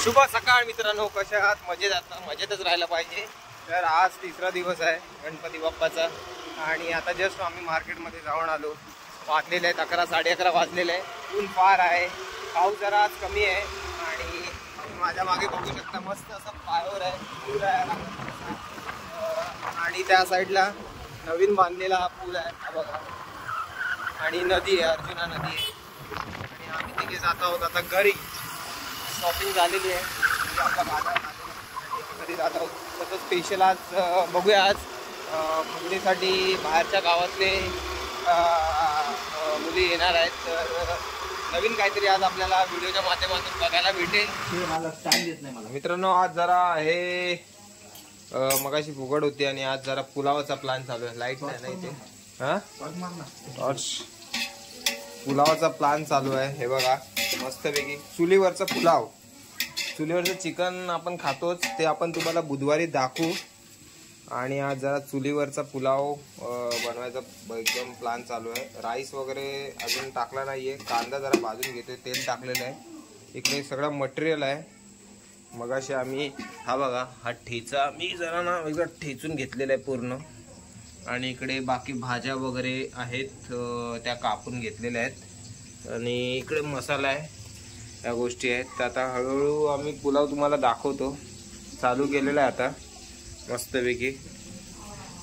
शुभ सकाळ मित्रांनो, कशा आहात? मजेतच राहायला पाहिजे. तर आज तिसरा दिवस आहे गणपती बाप्पाचा आणि आता जस्ट आम्ही मार्केटमध्ये जाऊन आलो. वाजलेले आहेत 11, 11:30 वाजलेले आहे. ऊन फार आहे, पाऊस जरा आज कमी आहे आणि माझ्या मागे बघू शकता मस्त असं पायावर आहे, पूल आहे आणि त्या साईडला नवीन बांधलेला हा पूल आहे हा बघा, आणि नदी आहे, अर्जुना नदी आहे. आणि आम्ही तिथे जात आहोत आता घरी. शॉपिंग झालेली आहे, आपला बाजार घरी जात आहोत. तसं स्पेशल आज बघूया, आज मुलीसाठी बाहेरच्या गावातले मुली येणार आहेत. तर नवीन काहीतरी आज आपल्याला व्हिडिओच्या माध्यमातून बघायला भेटेल. मित्रांनो, आज जरा हे मगाशी फुगड होती आणि आज जरा पुलावाचा प्लॅन चालू आहे. लाईट नाही ना इथे, टॉर्च. पुलावाचा प्लॅन चालू आहे. हे बघा मस्तपैकी चुलीवरचा पुलाव, चुलीवरचं चिकन आपण खातोच, ते आपण तुम्हाला बुधवारी दाखवू. आणि आज जरा चुलीवरचा पुलाव बनवायचा एकदम प्लॅन चालू आहे. राईस वगैरे अजून टाकला नाहीये, कांदा जरा भाजून घेतोय, तेल टाकलेलं आहे. इकडे सगळं मटेरियल आहे. मगाशी आम्ही हा बघा हा ठेचा मी जरा ना वेगळं ठेचून घेतलेला आहे पूर्ण. आणि इकडे बाकी भाज्या वगैरे आहेत त्या कापून घेतलेल्या आहेत. आणि इकडे मसाला आहे, या गोष्टी आहेत. तर आता हळूहळू आम्ही पुलाव तुम्हाला दाखवतो. चालू केलेला आहे आता मस्तपैकी.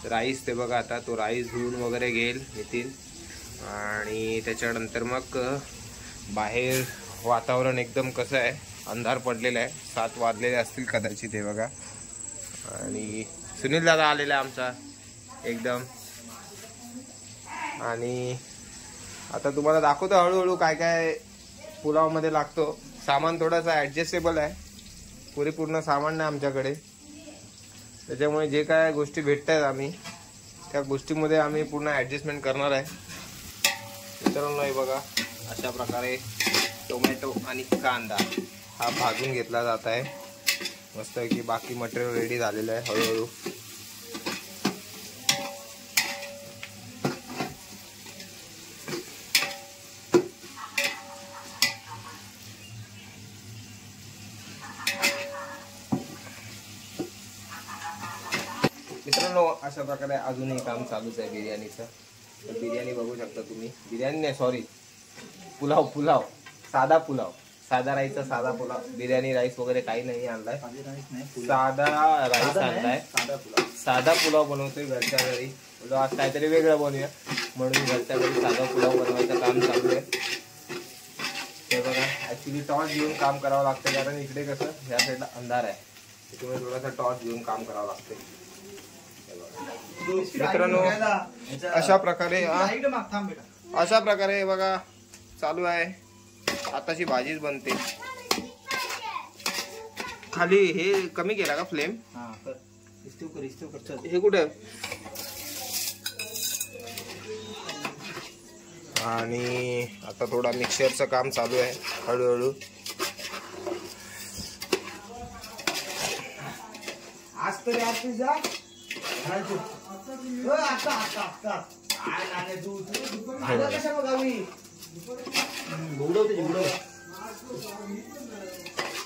राईस ते बघा, आता तो राईस धुवून वगैरे येतील. आणि त्याच्यानंतर मग बाहेर वातावरण एकदम कसं आहे, अंधार पडलेला आहे. 7 वाजलेले असतील कदाचित. हे बघा, आणि सुनील दादा आलेला आमचा एकदम. आणि आता तुम्हाला दाखवतो हळूहळू काय काय पुलावमध्ये लागतो. सामान थोडंसं ॲडजस्टेबल आहे, परिपूर्ण सामान नाही आमच्याकडे, त्याच्यामुळे जे काय गोष्टी भेटत आहेत आम्ही त्या गोष्टीमध्ये आम्ही पूर्ण ॲडजस्टमेंट करणार आहे. मित्रांनो, हे बघा अशा प्रकारे टोमॅटो आणि कांदा हा भाजून घेतला जात आहे मस्त की. बाकी मटेरियल रेडी झालेलं आहे हळूहळू. मित्रांनो, अशा प्रकारे अजूनही काम चालूच आहे बिर्याणीचं. तर बिर्याणी बघू शकता तुम्ही. बिर्याणी नाही, सॉरी, पुलाव, साधा पुलाव, साधा राईसचा साधा पुलाव. बिर्याणी राईस वगैरे काही नाही आणलाय, साधा राईस आणलाय. साधा पुलाव बनवतोय घरच्या घरी. बोलो आज काहीतरी वेगळं बनवूया म्हणून घरच्या घरी साधा पुलाव बनवायचं काम चालू आहे. ते बघा, ऍक्च्युली टॉर्च घेऊन काम करावं लागतं, कारण इकडे कसं ह्या साईडला अंधार आहे, त्याच्यामुळे थोडासा टॉर्च घेऊन काम करावं लागतं. मित्रांनो, अशा प्रकारे बघा चालू आहे. आताची भाजीच बनते. खाली हे कमी केला का फ्लेम? हे कुठे? आणि आता थोडा मिक्सरचं काम चालू आहे हळूहळू. आज तरी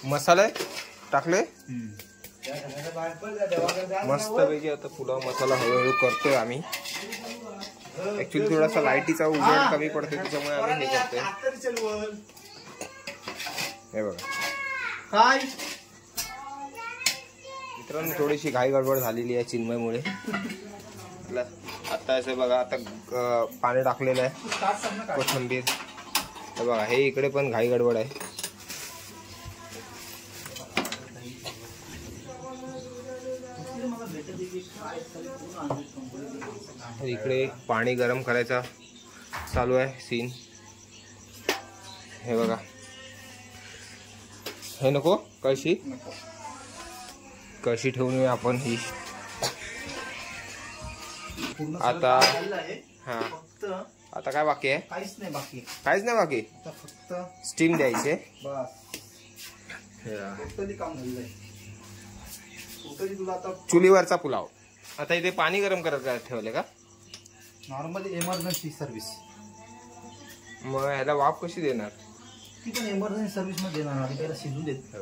मसाले टाकले मस्तपैकी. आता पुलाव मसाला हळूहळू करतोय आम्ही. ऍक्च्युली थोडासा लाईटीचा उजेड कमी पडतोय, त्याच्यामुळे आम्ही हे करतोय. हे बघा मित्रांनो, थोडीशी घाई गडबड झालेली आहे चिन्मयमुळे. आता असं बघा, आता पाणी टाकलेलं आहे, कोथिंबीर. हे बघा, हे इकडे पण घाई गडबड आहे. इकडे पाणी गरम करायचा चालू आहे सीन. हे बघा, हे नको कशी ठेवून येऊ आपण ही. आता हा, आता काय बाकी आहे? काहीच नाही बाकी. फक्त स्टीम द्यायचे चुलीवरचा पुलाव. आता इथे पाणी गरम करायला ठेवले का? Normally emergency service. मग ह्याला वाफ कशी देणार? ती पण इमर्जन्सी सर्व्हिस मध्ये देणार आणि त्याला शिजू देत.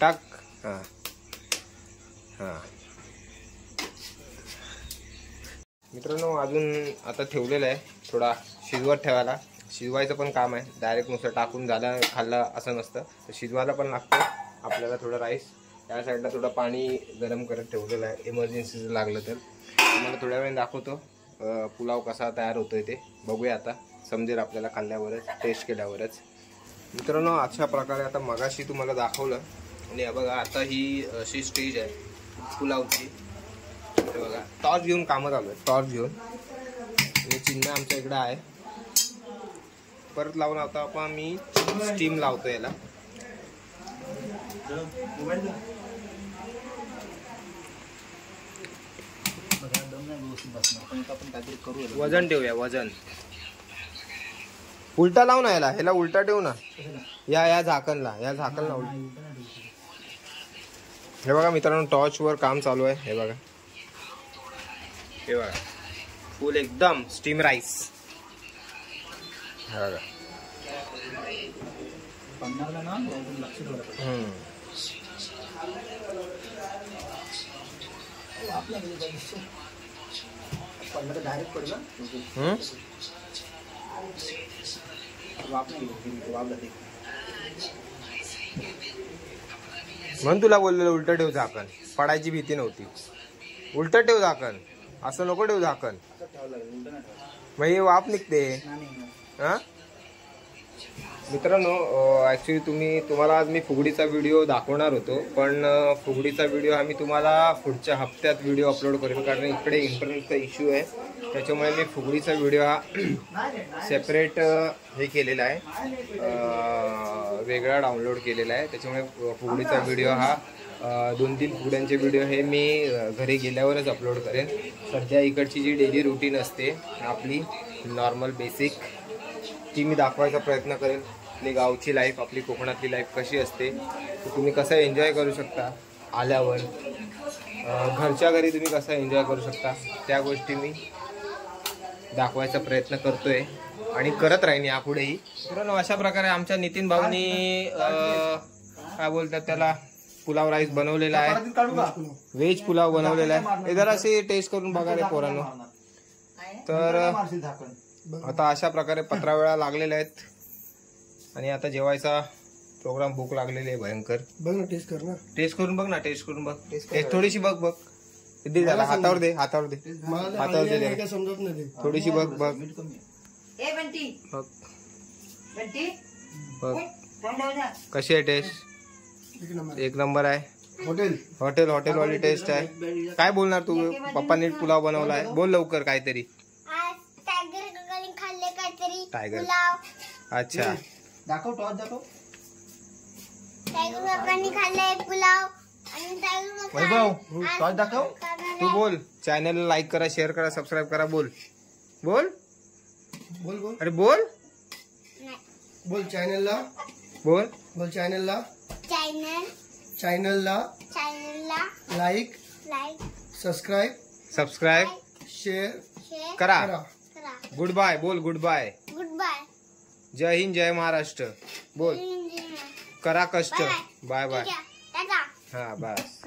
टाक. हा हा मित्रांनो, अजून आता ठेवलेलं आहे, थोडा शिजवत ठेवायला. शिजवायचं पण काम आहे, डायरेक्ट नुसतं टाकून झालं खाल्लं असं नसतं, तर शिजवायला पण लागतं आपल्याला थोडं राईस. त्या साईडला थोडं पाणी गरम करत ठेवलेलं आहे, इमर्जन्सी लागलं तर. तुम्हाला थोड्या वेळाने दाखवतो पुलाव कसा तयार होतोय ते. बघूया आता, समजेल आपल्याला खाल्ल्यावरच, टेस्ट केल्यावरच. मित्रांनो, अशा प्रकारे आता मगाशी तुम्हाला दाखवलं आणि बघा आता ही अशी स्टेज आहे पुलावची. बघा टॉर्च घेऊन कामं चालू आहे, टॉर्च घेऊन. आणि चिन्ह आमच्या इकडं आहे. परत लावून आता आपण मी स्टीम लावतो याला. वजन ठेवूया, वजन. उलटा लाव ना याला, ह्याला उलटा ठेवू ना. या झाकणला, या झाकणला उलटा. हे बघा मित्रांनो, टॉर्च वर काम चालू आहे. हे बघा, हे बघा, फुल एकदम स्टीम राईस. हे बघा. म्हणून तुला बोललेलं उलट ठेव झाकण, पडायची भीती नव्हती. उलट ठेव झाकण, असं नको ठेव झाकण, मग हे वाफ निघते. हा मित्रांनो, ॲक्च्युली तुम्हाला आज मी फुगडीचा व्हिडिओ दाखवणार होतो, पण फुगडीचा व्हिडिओ आम्ही तुम्हाला पुढच्या हप्त्यात व्हिडिओ अपलोड करेल, कारण इकडे इंटरनेटचा इश्यू आहे. त्याच्यामुळे मी फुगडीचा व्हिडिओ हा सेपरेट हे केलेला आहे, वेगळा डाउनलोड केलेला आहे. त्याच्यामुळे फुगडीचा व्हिडिओ हा 2-3 फुगड्यांचे व्हिडिओ हे मी घरी गेल्यावरच अपलोड करेन. सध्या इकडची जी डेली रुटीन असते आपली नॉर्मल बेसिक, ती मी दाखवायचा प्रयत्न करेन. आपली गावची लाईफ, आपली कोकणातली लाईफ कशी असते, तर तुम्ही कसं एन्जॉय करू शकता आल्यावर, घरच्या घरी तुम्ही कसं एन्जॉय करू शकता, त्या गोष्टी मी दाखवायचा प्रयत्न करतोय आणि करत राहीन यापुढेही. मित्रांनो, अशा प्रकारे आमच्या नितीन भाऊनी काय बोलतात त्याला, पुलाव राईस बनवलेला आहे, व्हेज पुलाव बनवलेला आहे. हे जराशी टेस्ट करून बघा रे पोरांनो. तर आता अशा प्रकारे 15 वेळा लागलेल्या आहेत आणि आता जेवायचा प्रोग्राम. भूक लागलेली आहे भयंकर. बघ ना, टेस्ट कर ना, टेस्ट करून बघ ना, टेस्ट करून बघ, टेस्ट थोडीशी बघ. बघ किती झाला, हातावर दे, हातावर दे, हातावर दे, समजत नाही, थोडीशी बघ. बघ बघ कशी आहे टेस्ट. एक नंबर आहे. हॉटेल वाली टेस्ट आहे. काय बोलणार तू, पप्पा नीट पुलाव बनवलाय, बोल लवकर काहीतरी. टायगर, अच्छा दाखव, टॉर्च दाखव. वैभव, टॉर्च दाखव. तू बोल. चॅनल लाईक करा, शेअर करा, सबस्क्राईब करा. बोल बोल बोल बोल. अरे बोल बोल. चॅनलला बोल. बोल. चॅनलला लाईक सबस्क्राईब शेअर करा. गुड बाय बोल. Good bye. जय हिंद, जय महाराष्ट्र बोल. करा कष्ट. Bye bye. हा बस.